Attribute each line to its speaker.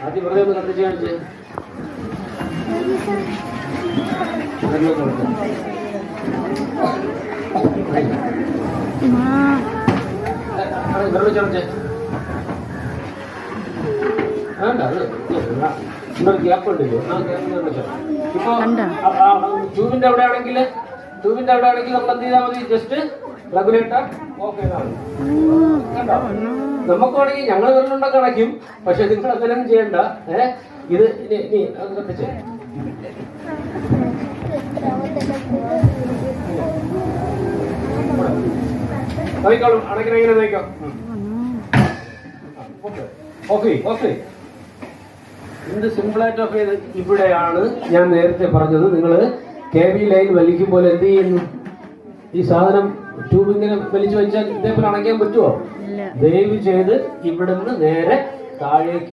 Speaker 1: ആദ്യം വെറുതെ ഒന്ന് കത്തിച്ച് കാണിച്ച് വെറുതെ കാണിച്ച് വേണ്ട അത് ഇന്നൊരു ഗ്യാപ്പ് ഉണ്ടല്ലോ ആ ഗ്യാപ്പ് ഇപ്പൊ ട്യൂബിന്റെ അവിടെ ആണെങ്കിൽ നമ്മൾ എന്ത് ചെയ്താൽ മതി? ജസ്റ്റ് റെഗുലേറ്റർ ഓഫ് ചെയ്താൽ മതി. നമുക്ക് വേണമെങ്കിൽ ഞങ്ങൾ വെറുതെ അടയ്ക്കും, പക്ഷെ നിങ്ങൾ അങ്ങനെയൊന്നും ചെയ്യണ്ട. ഇത് ഇനി അത് കത്തിച്ച് നോക്കിക്കോളും. അടയ്ക്കണ എങ്ങനെ നോക്കാം. Okay okay. എന്ത് സിമ്പിളായിട്ട് ഓഫ് ചെയ്ത് ഇവിടെയാണ് ഞാൻ നേരത്തെ പറഞ്ഞത്. നിങ്ങൾ KB ലൈൻ വലിക്കുമ്പോൾ എന്ത് ചെയ്യുന്നു? ഈ സാധനം ട്യൂബ് ഇങ്ങനെ വലിച്ചു വെച്ചാൽ ഇതേപോലെ അണയ്ക്കാൻ പറ്റുമോ? ദയവ് ചെയ്ത് ഇവിടുന്ന് നേരെ താഴേക്ക്